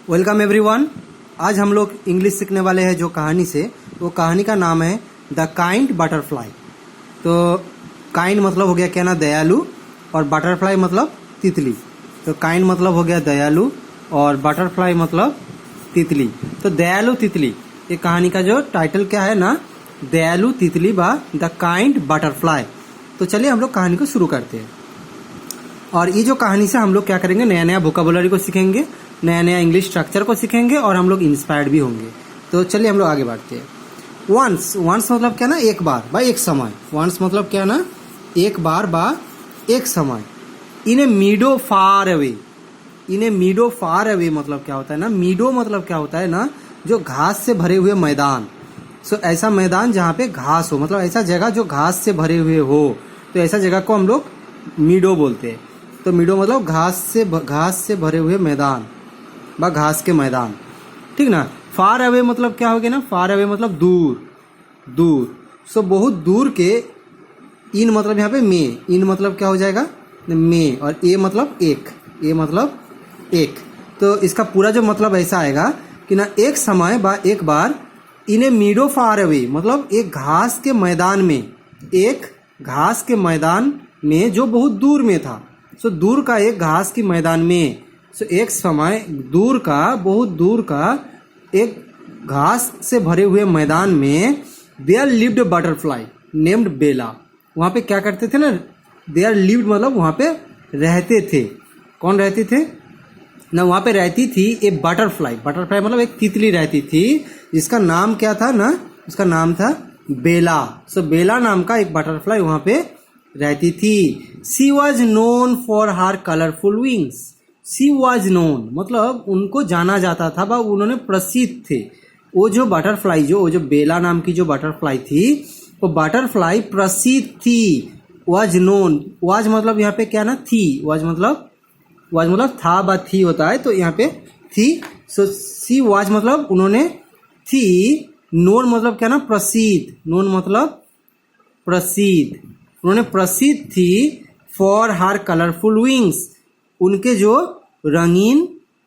Welcome everyone. आज हम लोग इंग्लिश सीखने वाले हैं जो कहानी से, वो कहानी का नाम है द काइंड बटरफ्लाई। तो काइंड मतलब हो गया क्या ना, दयालु, और बटरफ्लाई मतलब तितली। तो काइंड मतलब हो गया दयालु और बटरफ्लाई मतलब तितली। तो दयालु तितली, ये कहानी का जो टाइटल क्या है ना, दयालु तितली बा द काइंड बटरफ्लाई। तो चलिए हम लोग कहानी को शुरू करते हैं। और ये जो कहानी से हम लोग क्या करेंगे, नया नया वोकैबुलरी को सीखेंगे, नया नया इंग्लिश स्ट्रक्चर को सीखेंगे और हम लोग इंस्पायर्ड भी होंगे। तो चलिए हम लोग आगे बढ़ते हैं। वंस मतलब क्या ना, एक बार बा एक समय। वंस मतलब क्या ना, एक बार बा एक समय। इन ए मीडो फार अवे। इन ए मीडो फार अवे मतलब क्या होता है ना, मीडो मतलब क्या होता है ना, जो घास से भरे हुए मैदान। सो ऐसा मैदान जहाँ पे घास हो, मतलब ऐसा जगह जो घास से भरे हुए हो, तो ऐसा जगह को हम लोग मीडो बोलते हैं। तो मीडो मतलब घास से भरे हुए मैदान बा घास के मैदान, ठीक ना। फार अवे मतलब क्या हो गया ना, फार अवे मतलब दूर दूर। सो बहुत दूर के। इन मतलब यहाँ पे मे, इन मतलब क्या हो जाएगा मे, और ए मतलब एक, ए मतलब एक। तो इसका पूरा जो मतलब ऐसा आएगा कि ना, एक समय बा एक बार, इन ए मीडो फार अवे मतलब एक घास के मैदान में, एक घास के मैदान में जो बहुत दूर में था। सो दूर का एक घास के मैदान में, सो एक समय दूर का, बहुत दूर का एक घास से भरे हुए मैदान में, देयर लिव्ड बटरफ्लाई नेम्ड बेला। वहाँ पे क्या करते थे ना, देयर लिव्ड मतलब वहाँ पे रहते थे। कौन रहते थे ना, वहाँ पे रहती थी ए बटरफ्लाई। बटरफ्लाई मतलब एक तितली रहती थी, जिसका नाम क्या था ना, उसका नाम था बेला। सो बेला नाम का एक बटरफ्लाई वहाँ पे रहती थी। She was known for her colourful wings. She was known मतलब उनको जाना जाता था, बा उन्होंने प्रसिद्ध थे। वो जो बटरफ्लाई, वो जो बेला नाम की जो बटरफ्लाई थी, वो बटरफ्लाई प्रसिद्ध थी। वॉज नोन, वॉज मतलब यहाँ पे क्या ना, थी। वॉज मतलब था बा थी होता है, तो यहाँ पे थी। सो सी वॉज मतलब उन्होंने थी। नोन मतलब क्या ना, प्रसिद्ध। नोन मतलब प्रसिद्ध, उन्होंने प्रसिद्ध थी। फॉर हर कलरफुल विंग्स, उनके जो रंगीन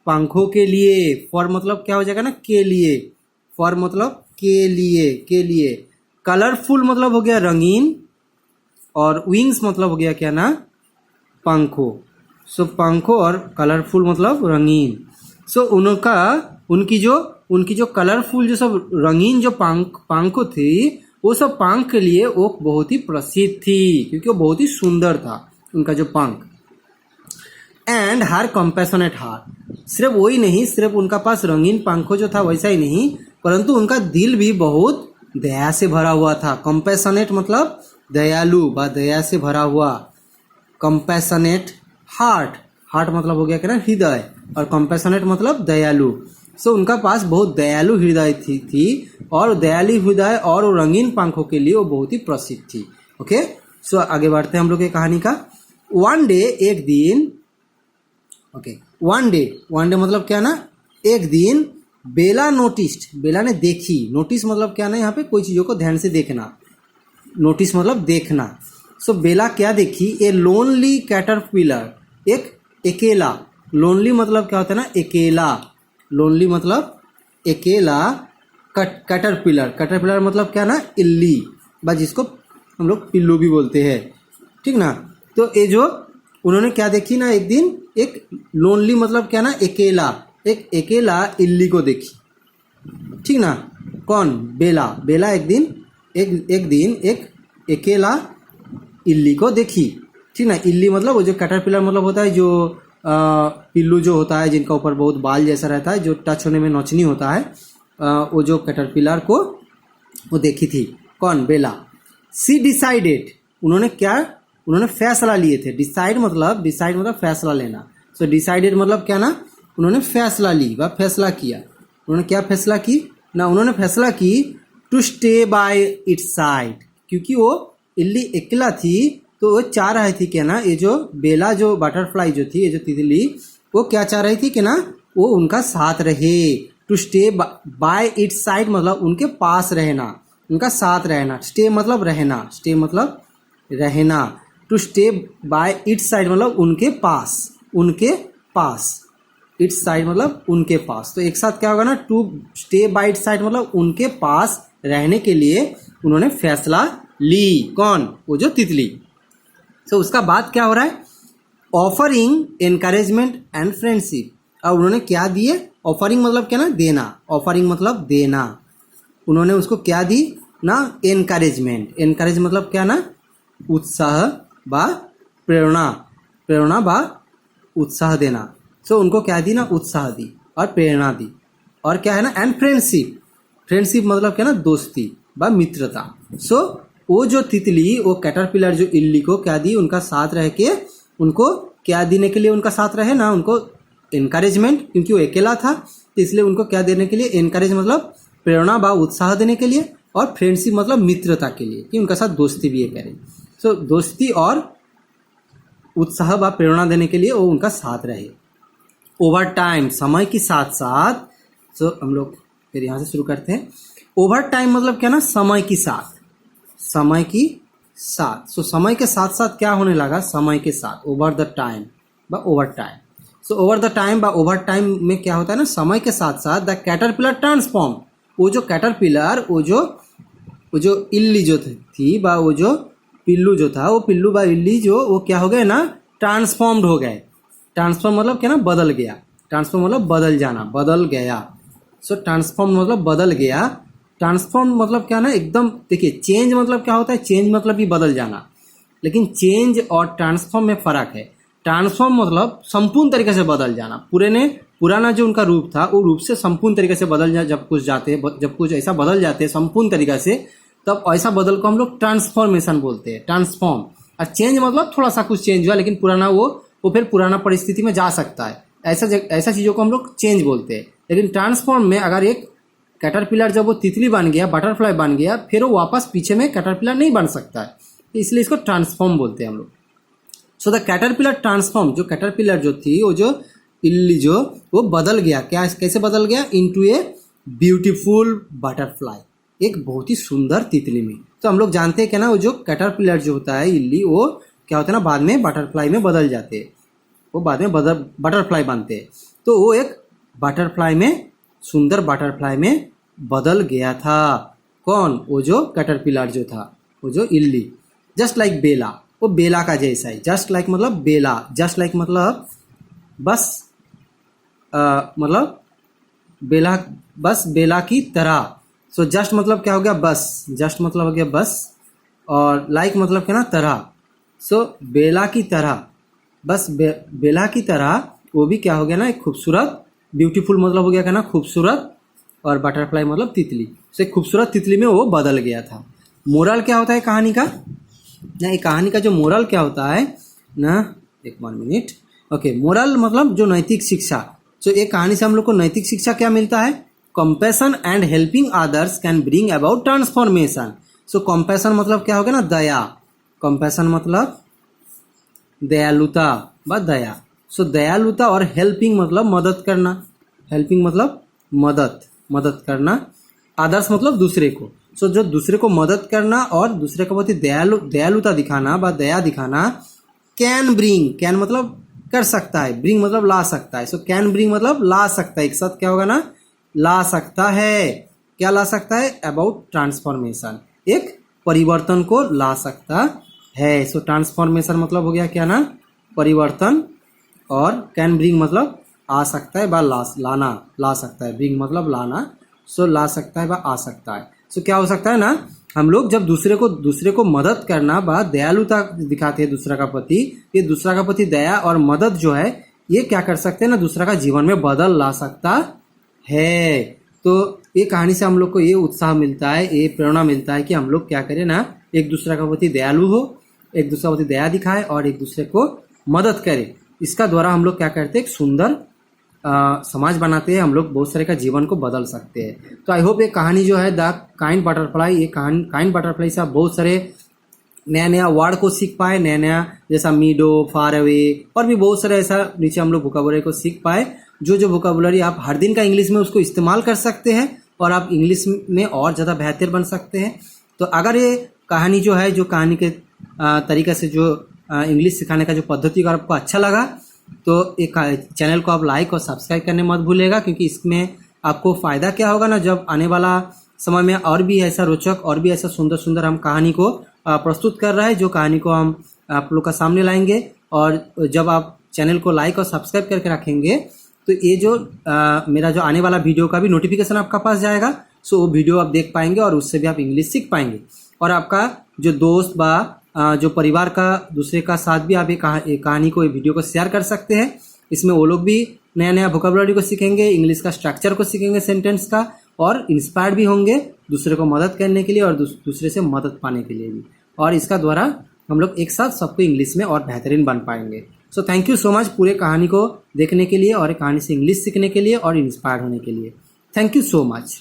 पंखों के लिए। फॉर मतलब क्या हो जाएगा ना, के लिए। फॉर मतलब के लिए, के लिए। कलरफुल मतलब हो गया रंगीन, और विंग्स मतलब हो गया क्या ना, पंखों। सो पंखों और कलरफुल मतलब रंगीन। सो उनकी जो कलरफुल, जो सब रंगीन जो पंखों थी, वो सब पंख के लिए वो बहुत ही प्रसिद्ध थी, क्योंकि वो बहुत ही सुंदर था उनका जो पंख। एंड हर कंपैशनेट हार्ट, सिर्फ वही नहीं, सिर्फ उनका पास रंगीन पंखों जो था वैसा ही नहीं, परंतु उनका दिल भी बहुत दया से भरा हुआ था। कंपैशनेट मतलब दयालु बा दया से भरा हुआ। कंपैशनेट हार्ट, हार्ट मतलब हो गया क्या ना, हृदय, और कंपैशनेट मतलब दयालु। सो उनका पास बहुत दयालु हृदय थी, और दयालु हृदय और रंगीन पंखों के लिए वो बहुत ही प्रसिद्ध थी। ओके, सो आगे बढ़ते हैं हम लोग की कहानी का। वन डे, एक दिन। ओके, वन डे मतलब क्या ना, एक दिन। बेला नोटिस्ड, बेला ने देखी। नोटिस मतलब क्या ना, यहाँ पे कोई चीज़ों को ध्यान से देखना। नोटिस मतलब देखना। सो बेला क्या देखी, ए लोनली कैटरपिलर, एक अकेला। लोनली मतलब क्या होता है ना, अकेला। लोनली मतलब अकेला। कैटरपिलर, कैटरपिलर मतलब क्या ना, इल्ली, बस जिसको हम लोग पिल्लू भी बोलते हैं, ठीक ना। तो ये जो उन्होंने क्या देखी ना, एक दिन एक लोनली मतलब क्या ना, अकेला, एक अकेला इल्ली को देखी, ठीक ना। कौन, बेला। बेला एक दिन एक अकेला इल्ली को देखी, ठीक ना। इल्ली मतलब वो जो कैटरपिलर मतलब होता है, जो पिल्लू जो होता है, जिनका ऊपर बहुत बाल जैसा रहता है, जो टच होने में नोचनी होता है, वो जो कैटरपिलर को वो देखी थी। कौन, बेला। सी डिसाइडेड, उन्होंने फैसला लिए थे। डिसाइड मतलब फैसला लेना। सो डिसाइडेड मतलब क्या ना, उन्होंने फैसला ली व फैसला किया। उन्होंने क्या फैसला की ना, उन्होंने फैसला की to stay by its side, क्योंकि वो इल्ली अकेला थी, तो वो चाह रही थी कि ना, ये जो बेला जो बटरफ्लाई जो थी, ये जो तितली, वो क्या चाह रही थी कि ना, वो उनका साथ रहे। To stay by its side मतलब उनके पास रहना, उनका साथ रहना। स्टे मतलब रहना, स्टे मतलब रहना। To stay by its side मतलब उनके पास, उनके पास। इट्स साइड मतलब उनके पास। तो एक साथ क्या होगा ना, to stay by its side मतलब उनके पास रहने के लिए उन्होंने फैसला ली। कौन? वो जो तितली। तो उसका बाद क्या हो रहा है, ऑफरिंग एनकरेजमेंट एंड फ्रेंडशिप। अब उन्होंने क्या दिए, ऑफरिंग मतलब क्या ना, देना, ऑफरिंग मतलब देना। उन्होंने उसको क्या दी ना, एनकरेजमेंट। एनकरेज मतलब क्या ना, उत्साह बा प्रेरणा, प्रेरणा बा उत्साह देना। सो उनको क्या दी ना, उत्साह दी और प्रेरणा दी। और क्या है ना, एंड फ्रेंडशिप। फ्रेंडशिप मतलब क्या ना, दोस्ती बा मित्रता। सो वो जो तितली, वो कैटरपिलर जो इल्ली को क्या दी, उनका साथ रह के उनको क्या देने के लिए उनका साथ रहे ना, उनको इनकरेजमेंट, क्योंकि वो अकेला था तो इसलिए उनको क्या देने के लिए, इनकरेज मतलब प्रेरणा बा उत्साह देने के लिए, और फ्रेंडशिप मतलब मित्रता के लिए कि उनका साथ दोस्ती भी ये करें। सो दोस्ती और उत्साह बा प्रेरणा देने के लिए वो उनका साथ रहे। ओवर टाइम समय के साथ साथ। सो हम लोग फिर यहाँ से शुरू करते हैं। ओवर टाइम मतलब क्या ना, समय के साथ, समय की साथ। सो समय के साथ साथ क्या होने लगा, समय के साथ, ओवर द टाइम बा over time. So over the time बा ओवर टाइम में क्या होता है ना, समय के साथ साथ द कैटरपिलर ट्रांसफॉर्म। वो जो कैटरपिलर, वो जो इल्ली जो थी बा, वो जो पिल्लू जो था, वो पिल्लू बा इल्ली जो, वो क्या हो गए ना, ट्रांसफॉर्म्ड हो गए। ट्रांसफॉर्म मतलब क्या ना, बदल गया। ट्रांसफॉर्म मतलब बदल जाना, बदल गया। सो ट्रांसफॉर्म मतलब बदल गया। ट्रांसफॉर्म मतलब क्या ना, एकदम देखिए, चेंज मतलब क्या होता है, चेंज मतलब भी बदल जाना, लेकिन चेंज और ट्रांसफॉर्म में फ़र्क है। ट्रांसफॉर्म मतलब संपूर्ण तरीके से बदल जाना, पुराना जो उनका रूप था वो रूप से संपूर्ण तरीके से बदल जाए। जब कुछ ऐसा बदल जाते हैं संपूर्ण तरीके से, तब ऐसा बदल को हम लोग ट्रांसफॉर्मेशन बोलते हैं, ट्रांसफॉर्म। और चेंज मतलब थोड़ा सा कुछ चेंज हुआ, लेकिन पुराना वो फिर पुराना परिस्थिति में जा सकता है। ऐसा चीज़ों को हम लोग चेंज बोलते हैं। लेकिन ट्रांसफॉर्म में अगर एक कैटरपिलर जब वो तितली बन गया, बटरफ्लाई बन गया, फिर वो वापस पीछे में कैटरपिलर नहीं बन सकता है, इसलिए इसको ट्रांसफॉर्म बोलते हैं हम लोग। सो द कैटरपिलर ट्रांसफॉर्म, जो कैटरपिलर जो थी, वो जो इल्ली जो, वो बदल गया। कैसे बदल गया, इनटू ए ब्यूटीफुल बटरफ्लाई, एक बहुत ही सुंदर तितली में। तो हम लोग जानते हैं कि ना, वो जो कैटरपिलर जो होता है इल्ली, वो क्या होता है ना, बाद में बटरफ्लाई में बदल जाते हैं, वो बाद में बटरफ्लाई बनते हैं। तो वो एक बटरफ्लाई में, सुंदर बटरफ्लाई में बदल गया था। कौन? वो जो कैटरपिलर जो था, वो जो इल्ली। जस्ट लाइक बेला, वो बेला का जैसा है। जस्ट लाइक मतलब बेला, जस्ट लाइक मतलब बस, मतलब बेला, बस बेला की तरह। सो जस्ट मतलब क्या हो गया, बस। जस्ट मतलब हो गया बस, और लाइक मतलब क्या ना, तरह। सो बेला की तरह, बस बेला की तरह वो भी क्या हो गया ना, एक खूबसूरत, ब्यूटीफुल मतलब हो गया क्या ना, खूबसूरत, और बटरफ्लाई मतलब तितली। सो एक खूबसूरत तितली में वो बदल गया था। मोरल क्या होता है कहानी का ना, ये कहानी का जो मोरल क्या होता है ना, एक 1 मिनट। ओके, मोरल मतलब जो नैतिक शिक्षा। सो एक कहानी से हम लोग को नैतिक शिक्षा क्या मिलता है, compassion and helping others can bring about transformation. So compassion मतलब क्या होगा ना, दया। कंपैशन मतलब दयालुता व दया। सो दयालुता, और हेल्पिंग मतलब मदद करना। हेल्पिंग मतलब मदद करना। अदर्स मतलब दूसरे को। सो जो दूसरे को मदद करना और दूसरे के प्रति दयालुता दिखाना व दया दिखाना, कैन ब्रिंग, कैन मतलब कर सकता है, ब्रिंग मतलब ला सकता है। सो कैन ब्रिंग मतलब ला सकता है, एक साथ क्या होगा ना, ला सकता है। क्या ला सकता है, अबाउट ट्रांसफॉर्मेशन, एक परिवर्तन को ला सकता है। सो ट्रांसफॉर्मेशन मतलब हो गया क्या ना, परिवर्तन, और कैन ब्रिंग मतलब आ सकता है, बा लाना, ला सकता है। ब्रिंग मतलब लाना, सो ला सकता है बा आ सकता है। सो क्या हो सकता है ना, हम लोग जब दूसरे को मदद करना बा दयालुता दिखाते हैं दूसरा का प्रति, ये दूसरा का प्रति दया और मदद जो है, ये क्या कर सकते हैं ना, दूसरा का जीवन में बदल ला सकता है। तो ये कहानी से हम लोग को ये उत्साह मिलता है, ये प्रेरणा मिलता है कि हम लोग क्या करें ना, एक दूसरे का प्रति दयालु हो, एक दूसरे का प्रति दया दिखाए और एक दूसरे को मदद करे। इसका द्वारा हम लोग क्या करते हैं, एक सुंदर समाज बनाते हैं, हम लोग बहुत सारे का जीवन को बदल सकते हैं। तो आई होप ये कहानी जो है द काइंड बटरफ्लाई, ये काइंड बटरफ्लाई से आप बहुत सारे नया वर्ड को सीख पाए, नया जैसा मीडो, फार अवे, और भी बहुत सारे ऐसा नीचे हम लोग वोकैबुलरी को सीख पाए। जो वोकैबुलरी आप हर दिन का इंग्लिश में उसको इस्तेमाल कर सकते हैं और आप इंग्लिश में और ज़्यादा बेहतर बन सकते हैं। तो अगर ये कहानी जो है, जो कहानी के तरीके से जो इंग्लिश सिखाने का जो पद्धति अगर आपको अच्छा लगा, तो एक चैनल को आप लाइक और सब्सक्राइब करने मत भूलिएगा, क्योंकि इसमें आपको फ़ायदा क्या होगा ना, जब आने वाला समय में और भी ऐसा रोचक और भी ऐसा सुंदर सुंदर हम कहानी को प्रस्तुत कर रहे हैं, जो कहानी को हम आप लोग का सामने लाएंगे। और जब आप चैनल को लाइक और सब्सक्राइब करके रखेंगे तो ये जो मेरा जो आने वाला वीडियो का भी नोटिफिकेशन आपका पास जाएगा। सो वो वीडियो आप देख पाएंगे और उससे भी आप इंग्लिश सीख पाएंगे। और आपका जो दोस्त जो परिवार का दूसरे का साथ भी आप ये कहानी को, ये वीडियो को शेयर कर सकते हैं। इसमें वो लोग भी नया नया वोकैबुलरी को सीखेंगे, इंग्लिश का स्ट्रक्चर को सीखेंगे, सेंटेंस का, और इंस्पायर्ड भी होंगे दूसरे को मदद करने के लिए और दूसरे से मदद पाने के लिए भी। और इसका द्वारा हम लोग एक साथ सबको इंग्लिश में और बेहतरीन बन पाएंगे। So thank you so much पूरे कहानी को देखने के लिए और कहानी से इंग्लिश सीखने के लिए और इंस्पायर्ड होने के लिए। Thank you so much.